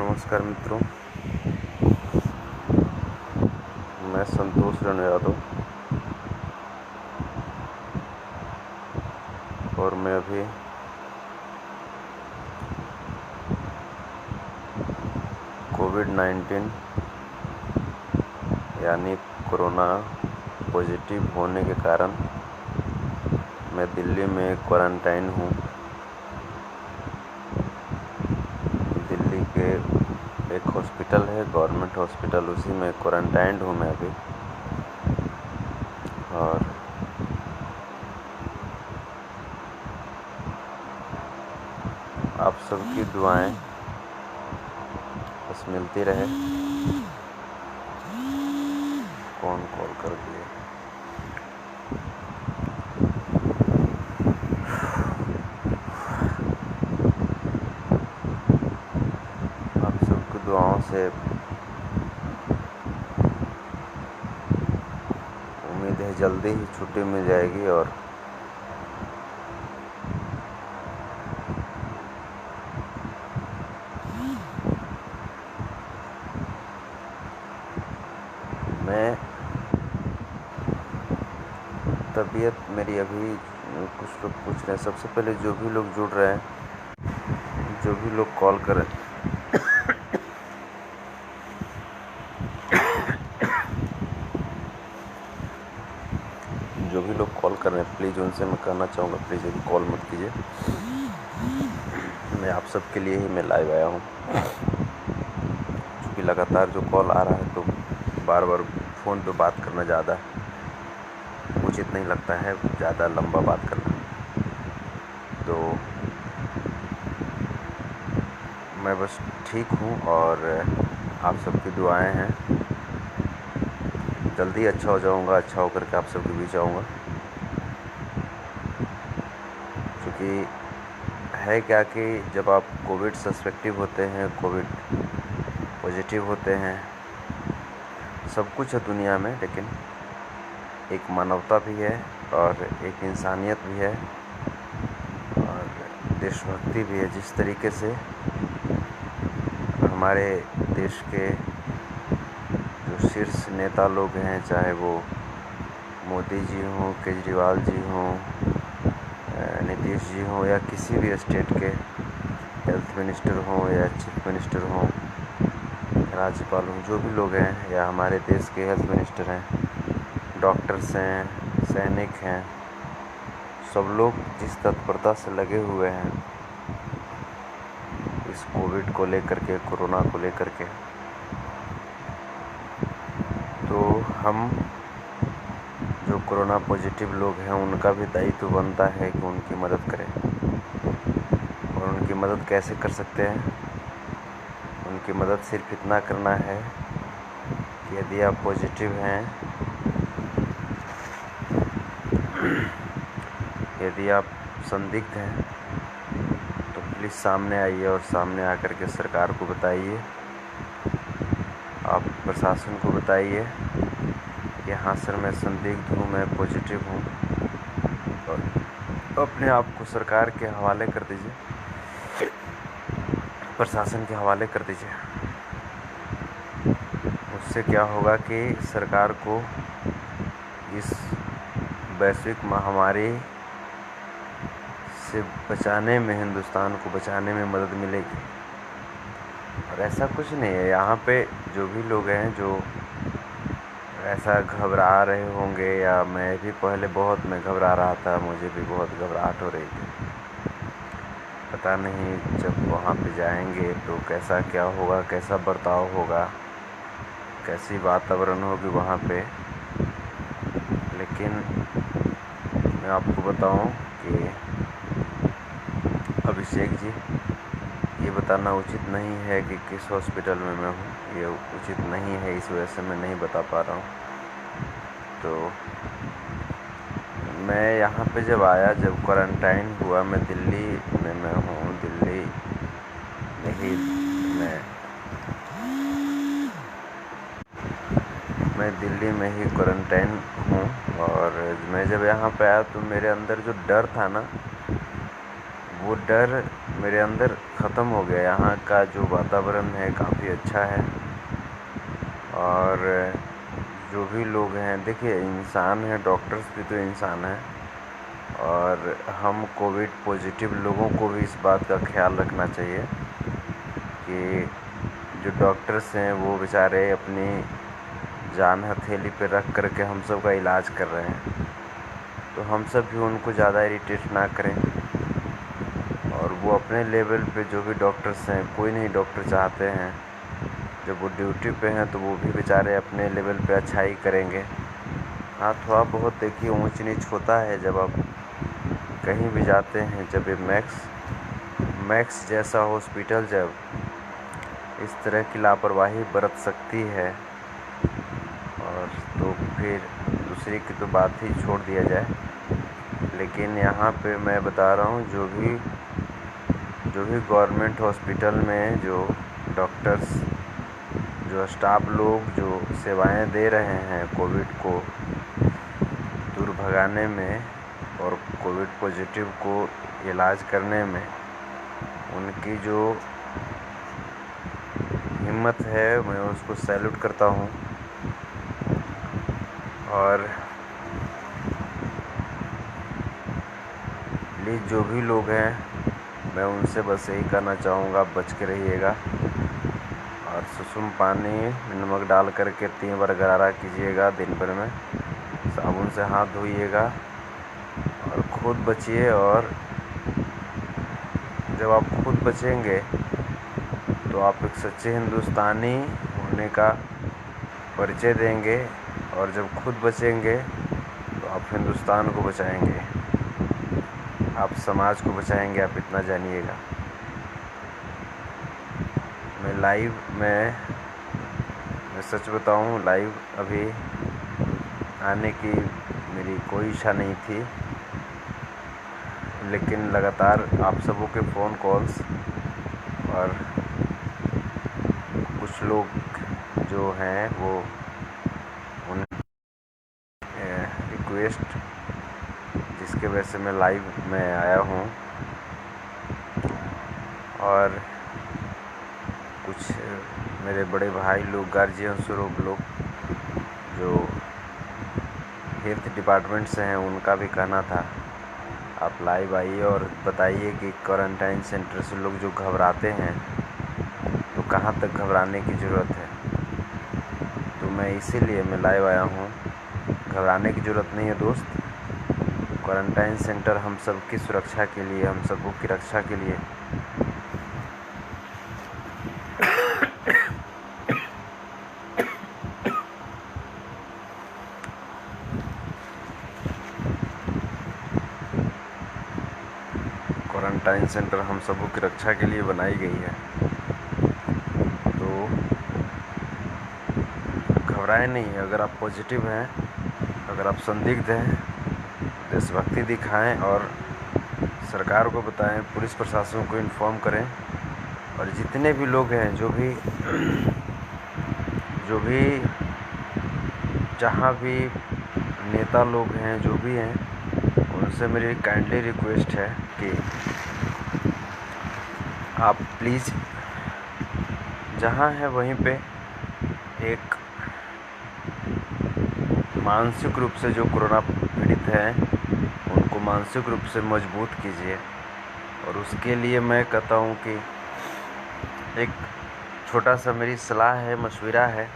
नमस्कार मित्रों, मैं संतोष रण यादव और मैं अभी कोविड-19 यानी कोरोना पॉजिटिव होने के कारण मैं दिल्ली में क्वारंटाइन हूँ। दिल्ली के एक हॉस्पिटल है, गवर्नमेंट हॉस्पिटल, उसी में क्वारंटाइंड हूँ मैं अभी। और आप सबकी दुआएं बस मिलती रहे। कौन कॉल कर दिए? आप सबकी दुआओं से उम्मीद है जल्दी ही छुट्टी मिल जाएगी और मैं तबीयत मेरी अभी कुछ लोग पूछ रहे हैं। सबसे पहले जो भी लोग जुड़ रहे हैं, जो भी लोग कॉल कर रहे हैं, प्लीज़ उनसे मैं कहना चाहूँगा, प्लीज़ अभी कॉल मत कीजिए। मैं आप सबके लिए ही मैं लाइव आया हूँ। क्योंकि लगातार जो कॉल आ रहा है तो बार बार फ़ोन पे बात करना ज़्यादा उचित नहीं लगता है, ज़्यादा लंबा बात करना। तो मैं बस ठीक हूँ और आप सबकी दुआएं हैं। जल्दी अच्छा हो जाऊँगा, अच्छा होकर के आप सबके बीच आऊँगा। क्योंकि है क्या कि जब आप कोविड सस्पेक्टिव होते हैं, कोविड पॉजिटिव होते हैं, सब कुछ है दुनिया में, लेकिन एक मानवता भी है और एक इंसानियत भी है और देशभक्ति भी है। जिस तरीके से हमारे देश के जो शीर्ष नेता लोग हैं, चाहे वो मोदी जी हों, केजरीवाल जी हों, नीतीश जी हों या किसी भी स्टेट के हेल्थ मिनिस्टर हों या चीफ मिनिस्टर हों, राज्यपाल हों, जो भी लोग हैं, या हमारे देश के हेल्थ मिनिस्टर हैं, डॉक्टर्स हैं, सैनिक हैं, सब लोग जिस तत्परता से लगे हुए हैं इस कोविड को लेकर के, कोरोना को लेकर के, तो हम जो कोरोना पॉजिटिव लोग हैं उनका भी दायित्व बनता है कि उनकी मदद करें। और उनकी मदद कैसे कर सकते हैं? उनकी मदद सिर्फ इतना करना है कि यदि आप पॉजिटिव हैं, यदि आप संदिग्ध हैं, तो प्लीज़ सामने आइए और सामने आकर के सरकार को बताइए, आप प्रशासन को बताइए कि हाँ सर, मैं संदिग्ध हूँ, मैं पॉजिटिव हूँ, और अपने आप को सरकार के हवाले कर दीजिए, प्रशासन के हवाले कर दीजिए। उससे क्या होगा कि सरकार को इस वैश्विक महामारी से बचाने में, हिंदुस्तान को बचाने में मदद मिलेगी। और ऐसा कुछ नहीं है, यहाँ पे जो भी लोग हैं जो ऐसा घबरा रहे होंगे, या मैं भी पहले बहुत मैं घबरा रहा था, मुझे भी बहुत घबराहट हो रही थी। पता नहीं जब वहाँ पे जाएंगे तो कैसा क्या होगा, कैसा बर्ताव होगा, कैसी वातावरण होगी वहाँ पे। लेकिन मैं आपको बताऊं कि अभिषेक जी, ये बताना उचित नहीं है कि किस हॉस्पिटल में मैं हूँ, ये उचित नहीं है, इस वजह से मैं नहीं बता पा रहा हूँ। तो मैं यहाँ पे जब आया, जब क्वारंटाइन हुआ, मैं दिल्ली में मैं हूँ, दिल्ली में ही मैं दिल्ली में ही क्वारंटाइन हूँ। और मैं जब यहाँ पे आया तो मेरे अंदर जो डर था ना, वो डर मेरे अंदर ख़त्म हो गया। यहाँ का जो वातावरण है काफ़ी अच्छा है, और जो भी लोग हैं, देखिए इंसान है, डॉक्टर्स भी तो इंसान हैं, और हम कोविड पॉजिटिव लोगों को भी इस बात का ख्याल रखना चाहिए कि जो डॉक्टर्स हैं वो बेचारे अपनी जान हथेली पे रख कर के हम सब का इलाज कर रहे हैं, तो हम सब भी उनको ज़्यादा इरिटेट ना करें। और वो अपने लेवल पे जो भी डॉक्टर्स हैं, कोई नहीं डॉक्टर चाहते हैं जब वो ड्यूटी पे हैं तो वो भी बेचारे अपने लेवल पे अच्छाई करेंगे। हाँ, थोड़ा बहुत देखिए ऊंच नीच होता है जब आप कहीं भी जाते हैं, जब ये मैक्स जैसा हॉस्पिटल जब इस तरह की लापरवाही बरत सकती है, और तो फिर दूसरी की तो बात ही छोड़ दिया जाए। लेकिन यहाँ पे मैं बता रहा हूँ, जो भी गवर्नमेंट हॉस्पिटल में जो डॉक्टर्स, जो स्टाफ लोग जो सेवाएं दे रहे हैं कोविड को दूर भगाने में और कोविड पॉजिटिव को इलाज करने में, उनकी जो हिम्मत है मैं उसको सैल्यूट करता हूँ। और प्लीज़ जो भी लोग हैं, मैं उनसे बस यही कहना चाहूँगा, आप बच के रहिएगा, और सुसुम पानी नमक डाल करके 3 बार गरारा कीजिएगा दिन भर में, साबुन से हाथ धोइएगा और खुद बचिए। और जब आप खुद बचेंगे तो आप एक सच्चे हिंदुस्तानी होने का परिचय देंगे, और जब खुद बचेंगे तो आप हिंदुस्तान को बचाएंगे, आप समाज को बचाएंगे, आप इतना जानिएगा। मैं सच बताऊं, लाइव अभी आने की मेरी कोई इच्छा नहीं थी, लेकिन लगातार आप सबों के फ़ोन कॉल्स और कुछ लोग जो हैं वो उन रिक्वेस्ट, जिसके वजह से मैं लाइव में आया हूँ। और कुछ मेरे बड़े भाई लोग, गार्जियन स्वरूप लोग जो हेल्थ डिपार्टमेंट से हैं, उनका भी कहना था आप लाइव आइए और बताइए कि क्वारंटाइन सेंटर से लोग जो घबराते हैं तो कहाँ तक घबराने की ज़रूरत है। तो मैं इसीलिए मैं लाइव आया हूँ। घबराने की ज़रूरत नहीं है दोस्त, क्वारंटाइन सेंटर हम सब की सुरक्षा के लिए, हम सबों की रक्षा के लिए। क्वारंटाइन सेंटर हम सबों की रक्षा के लिए बनाई गई है, तो घबराएं नहीं। अगर आप पॉजिटिव हैं, अगर आप संदिग्ध हैं, देशभक्ति दिखाएं और सरकार को बताएं, पुलिस प्रशासन को इन्फॉर्म करें, और जितने भी लोग हैं, जो भी जहाँ भी नेता लोग हैं, जो भी हैं, उनसे मेरी काइंडली रिक्वेस्ट है कि आप प्लीज़ जहाँ हैं वहीं पे एक मानसिक रूप से जो कोरोना पीड़ित हैं उनको मानसिक रूप से मजबूत कीजिए। और उसके लिए मैं कहता हूँ कि एक छोटा सा मेरी सलाह है, मशवरा है,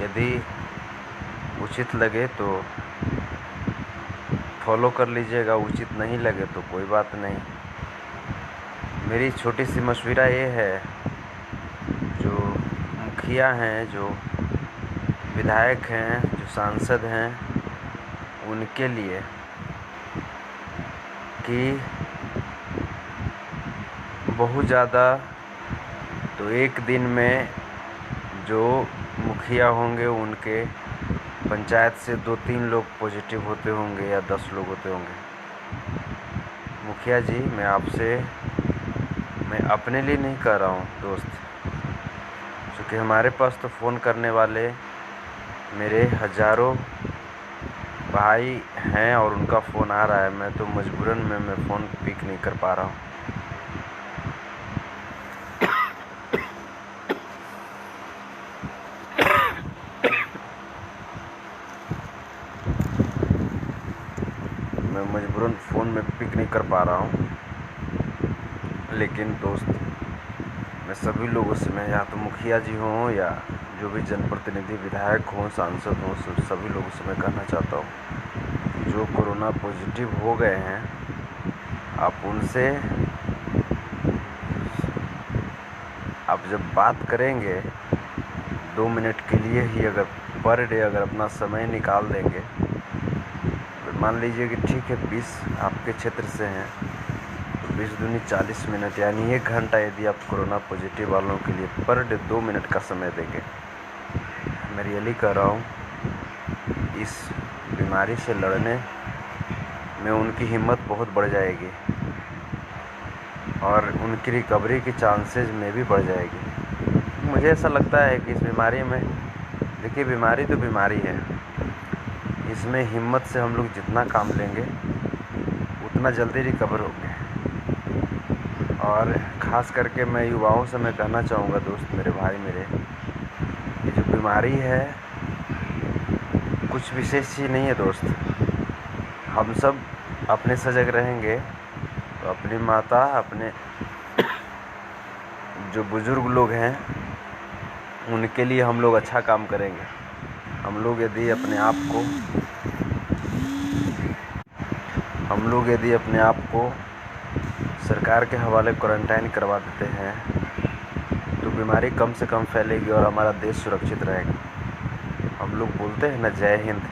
यदि उचित लगे तो फॉलो कर लीजिएगा, उचित नहीं लगे तो कोई बात नहीं। मेरी छोटी सी मशवरा ये है, जो मुखिया हैं, जो विधायक हैं, जो सांसद हैं, उनके लिए कि बहुत ज़्यादा तो एक दिन में जो मुखिया होंगे उनके पंचायत से 2-3 लोग पॉजिटिव होते होंगे या 10 लोग होते होंगे। मुखिया जी, मैं अपने लिए नहीं कह रहा हूँ दोस्त, क्योंकि हमारे पास तो फ़ोन करने वाले मेरे हज़ारों भाई हैं और उनका फ़ोन आ रहा है, मैं तो मजबूरन में मैं फ़ोन पिक नहीं कर पा रहा हूँ। मैं मजबूरन फ़ोन में पिक नहीं कर पा रहा हूँ। लेकिन दोस्त, मैं सभी लोगों से, मैं या तो मुखिया जी हों या जो भी जनप्रतिनिधि, विधायक हों, सांसद हों, सभी लोगों से मैं कहना चाहता हूँ, जो कोरोना पॉजिटिव हो गए हैं, आप उनसे आप जब बात करेंगे 2 मिनट के लिए ही, अगर पर डे अगर अपना समय निकाल देंगे, मान लीजिए कि ठीक है 20 आपके क्षेत्र से हैं, तो 20 दूनी 40 मिनट, यानी 1 घंटा यदि आप कोरोना पॉजिटिव वालों के लिए पर डे 2 मिनट का समय देंगे, मैं रियली कह रहा हूँ, इस बीमारी से लड़ने में उनकी हिम्मत बहुत बढ़ जाएगी और उनकी रिकवरी की चांसेस में भी बढ़ जाएगी। मुझे ऐसा लगता है कि इस बीमारी में, देखिए बीमारी तो बीमारी है, इसमें हिम्मत से हम लोग जितना काम लेंगे उतना जल्दी रिकवर होंगे। और ख़ास करके मैं युवाओं से मैं कहना चाहूँगा, दोस्त मेरे, भाई मेरे, ये जो बीमारी है कुछ विशेष चीज़ नहीं है दोस्त। हम सब अपने सजग रहेंगे तो अपनी माता, अपने जो बुज़ुर्ग लोग हैं उनके लिए हम लोग अच्छा काम करेंगे। हम लोग यदि अपने आप को सरकार के हवाले क्वारंटाइन करवा देते हैं तो बीमारी कम से कम फैलेगी और हमारा देश सुरक्षित रहेगा। हम लोग बोलते हैं ना जय हिंद,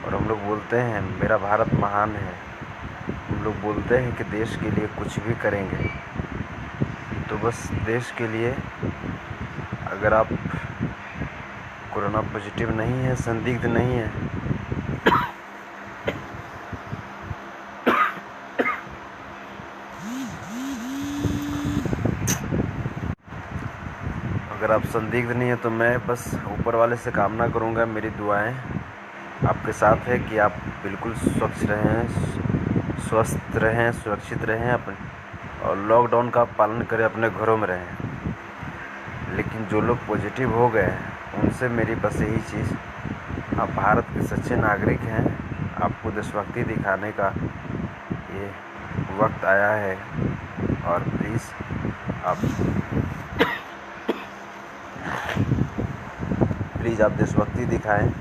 और हम लोग बोलते हैं मेरा भारत महान है, हम लोग बोलते हैं कि देश के लिए कुछ भी करेंगे। तो बस देश के लिए, अगर आप कोरोना पॉजिटिव नहीं है, संदिग्ध नहीं है, अगर आप संदिग्ध नहीं है तो मैं बस ऊपर वाले से कामना करूँगा, मेरी दुआएं आपके साथ है कि आप बिल्कुल स्वच्छ रहें, स्वस्थ रहें, सुरक्षित रहें अपने, और लॉकडाउन का पालन करें, अपने घरों में रहें। लेकिन जो लोग पॉजिटिव हो गए हैं उनसे मेरी बस यही चीज़, आप भारत के सच्चे नागरिक हैं, आपको देशभक्ति दिखाने का ये वक्त आया है, और प्लीज़ आप देशभक्ति दिखाएं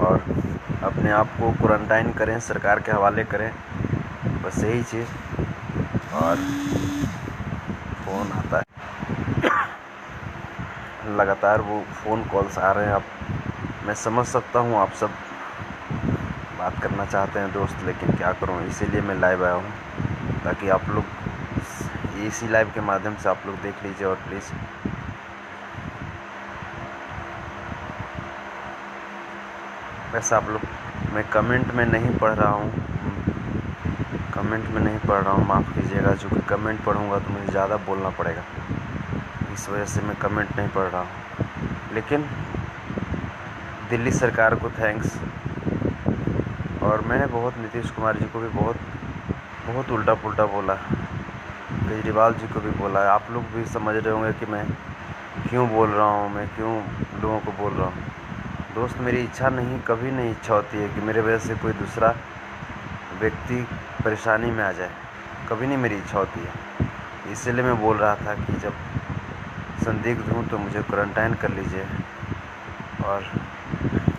और अपने आप को क्वारंटाइन करें, सरकार के हवाले करें, बस यही चीज़। और फ़ोन आता है, लगातार वो फ़ोन कॉल्स आ रहे हैं। आप, मैं समझ सकता हूँ आप सब बात करना चाहते हैं दोस्त, लेकिन क्या करूँ, इसीलिए मैं लाइव आया हूँ, ताकि आप लोग इसी लाइव के माध्यम से आप लोग देख लीजिए। और प्लीज़ वैसे आप लोग, मैं कमेंट में नहीं पढ़ रहा हूँ, माफ़ कीजिएगा, चूँकि कमेंट पढ़ूँगा तो मुझे ज़्यादा बोलना पड़ेगा, इस वजह से मैं कमेंट नहीं पढ़ रहा हूँ। लेकिन दिल्ली सरकार को थैंक्स, और मैंने बहुत नीतीश कुमार जी को भी बहुत उल्टा पुल्टा बोला, केजरीवाल जी को भी बोला। आप लोग भी समझ रहे होंगे कि मैं क्यों बोल रहा हूँ, मैं क्यों लोगों को बोल रहा हूँ। दोस्त, मेरी इच्छा नहीं, कभी नहीं इच्छा होती है कि मेरे वजह से कोई दूसरा व्यक्ति परेशानी में आ जाए, कभी नहीं मेरी इच्छा होती है। इसलिए मैं बोल रहा था कि जब संदिग्ध हूँ तो मुझे क्वारंटाइन कर लीजिए और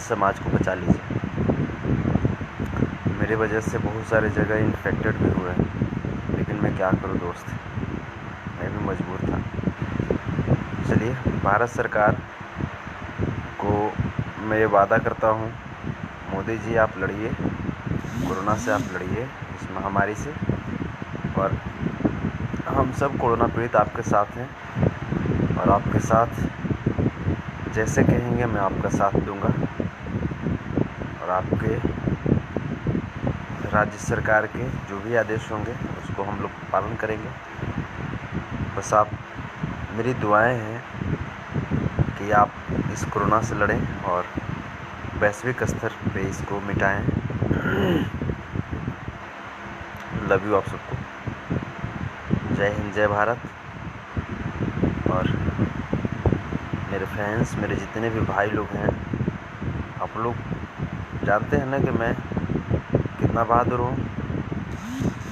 समाज को बचा लीजिए। मेरी वजह से बहुत सारे जगह इन्फेक्टेड भी हुए, लेकिन मैं क्या करूँ दोस्त, मैं भी मजबूर था। चलिए, भारत सरकार को मैं ये वादा करता हूँ, मोदी जी आप लड़िए, कोरोना से आप लड़िए, इस महामारी से, और हम सब कोरोना पीड़ित आपके साथ हैं, और आपके साथ जैसे कहेंगे मैं आपका साथ दूंगा, और आपके राज्य सरकार के जो भी आदेश होंगे उसको हम लोग पालन करेंगे। बस आप, मेरी दुआएं हैं कि आप इस कोरोना से लड़ें और वैश्विक स्तर पे इसको मिटाएं। लव यू आप सबको। जय हिंद, जय भारत। और मेरे फैंस, मेरे जितने भी भाई लोग हैं, आप लोग जानते हैं ना कि मैं कितना बहादुर हूँ,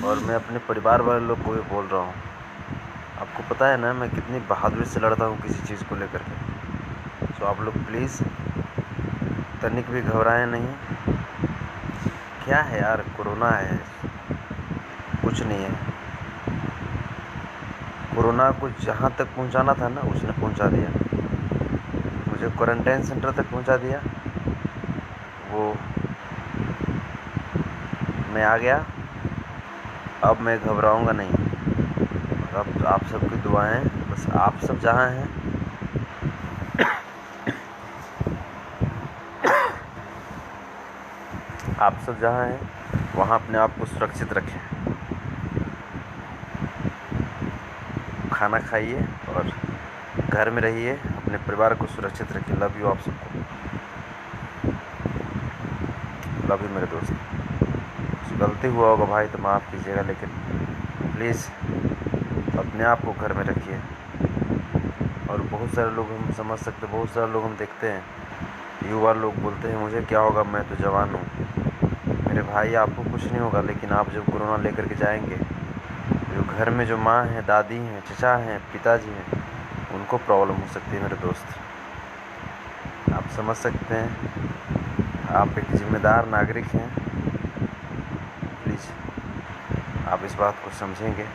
और मैं अपने परिवार वाले लोग को भी बोल रहा हूँ, आपको पता है ना मैं कितनी बहादुरी से लड़ता हूँ किसी चीज़ को लेकर के। तो आप लोग प्लीज़ तनिक भी घबराएं नहीं। क्या है यार, कोरोना है, कुछ नहीं है। कोरोना को जहाँ तक पहुँचाना था ना, उसने पहुँचा दिया। मुझे क्वारंटाइन सेंटर तक पहुँचा दिया, वो मैं आ गया। अब मैं घबराऊंगा नहीं। अब आप सबकी दुआएं, बस आप सब जहाँ हैं, आप सब जहाँ हैं वहाँ अपने आप को सुरक्षित रखें। खाना खाइए और घर में रहिए, अपने परिवार को सुरक्षित रखिए। लव यू आप सबको। लव यू मेरे दोस्त। कुछ गलती हुआ होगा भाई तो माफ़ कीजिएगा, लेकिन प्लीज़ अपने आप को घर में रखिए। और बहुत सारे लोग हम समझ सकते, बहुत सारे लोग हम देखते हैं, युवा लोग बोलते हैं मुझे क्या होगा, मैं तो जवान हूँ। मेरे भाई आपको कुछ नहीं होगा, लेकिन आप जब कोरोना लेकर के जाएंगे, जो घर में जो माँ हैं, दादी हैं, चचा हैं, पिताजी हैं, उनको प्रॉब्लम हो सकती है मेरे दोस्त। आप समझ सकते हैं, आप एक जिम्मेदार नागरिक हैं। प्लीज़ आप इस बात को समझेंगे।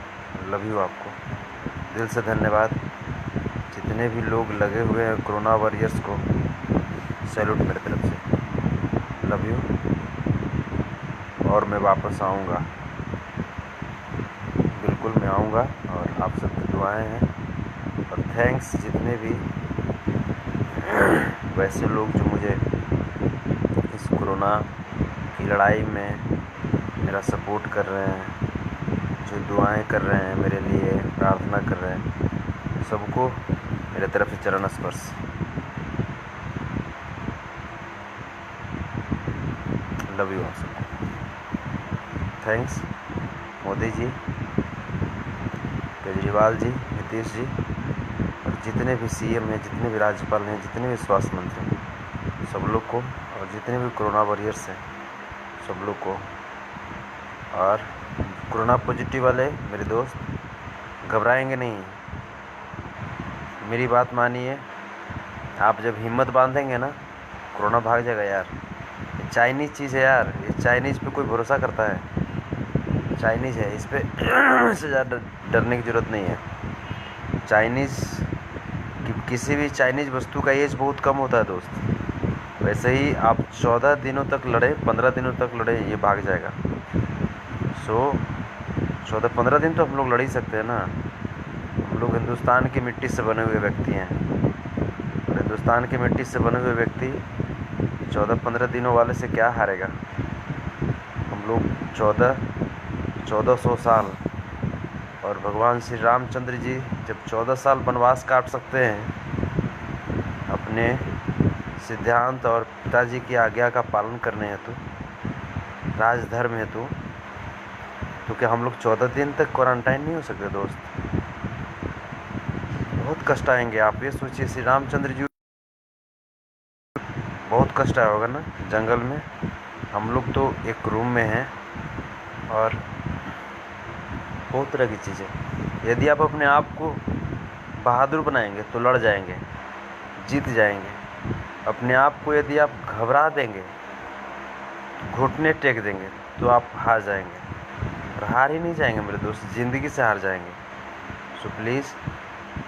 लव यू आपको, दिल से धन्यवाद। जितने भी लोग लगे हुए हैं कोरोना वॉरियर्स को सैल्यूट मेरे तरफ से। Love you. और मैं वापस आऊँगा, बिल्कुल मैं आऊँगा, और आप सबकी दुआएं हैं। और थैंक्स जितने भी वैसे लोग जो मुझे इस कोरोना की लड़ाई में मेरा सपोर्ट कर रहे हैं, जो दुआएं कर रहे हैं मेरे लिए, प्रार्थना कर रहे हैं, सबको मेरे तरफ से चरण स्पर्श। लव यू आप सबको। थैंक्स मोदी जी, केजरीवाल जी, नीतीश जी, और जितने भी सीएम हैं, जितने भी राज्यपाल हैं, जितने भी स्वास्थ्य मंत्री हैं, सब लोग को, और जितने भी कोरोना वॉरियर्स हैं सब लोग को। और कोरोना पॉजिटिव वाले मेरे दोस्त घबराएंगे नहीं, मेरी बात मानिए। आप जब हिम्मत बांधेंगे ना, कोरोना भाग जाएगा यार। ये चाइनीज़ चीज़ है यार, ये चाइनीज़ पे कोई भरोसा करता है? चाइनीज़ है, इस पर से ज़्यादा डरने की ज़रूरत नहीं है। चाइनीज़ किसी भी चाइनीज़ वस्तु का एज बहुत कम होता है दोस्त। वैसे ही आप 14 दिनों तक लड़े, 15 दिनों तक लड़े, ये भाग जाएगा। सो 14-15 दिन तो हम लोग लड़ ही सकते हैं ना। हम लोग हिंदुस्तान की मिट्टी से बने हुए व्यक्ति हैं, और हिंदुस्तान की मिट्टी से बने हुए व्यक्ति 14-15 दिनों वाले से क्या हारेगा। हम लोग 1400 साल, और भगवान श्री रामचंद्र जी जब 14 साल वनवास काट सकते हैं अपने सिद्धांत और पिताजी की आज्ञा का पालन करने हेतु, राजधर्म हेतु, तो क्या हम लोग 14 दिन तक क्वारंटाइन नहीं हो सकते दोस्त? बहुत कष्ट आएंगे। आप ये सोचिए, श्री रामचंद्र जी बहुत कष्ट आया होगा ना जंगल में। हम लोग तो एक रूम में हैं, और बहुत तरह की चीज़ें। यदि आप अपने आप को बहादुर बनाएंगे तो लड़ जाएंगे, जीत जाएंगे। अपने आप को यदि आप घबरा देंगे, घुटने टेक देंगे, तो आप हार जाएंगे। और हार ही नहीं जाएंगे मेरे दोस्त, ज़िंदगी से हार जाएंगे। सो प्लीज़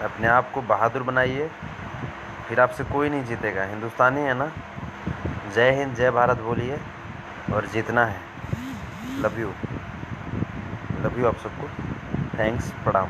अपने आप को बहादुर बनाइए, फिर आपसे कोई नहीं जीतेगा। हिंदुस्तानी है ना। जय हिंद, जय भारत बोलिए, और जीतना है। लव यू, लव यू आप सबको। थैंक्स, प्रणाम।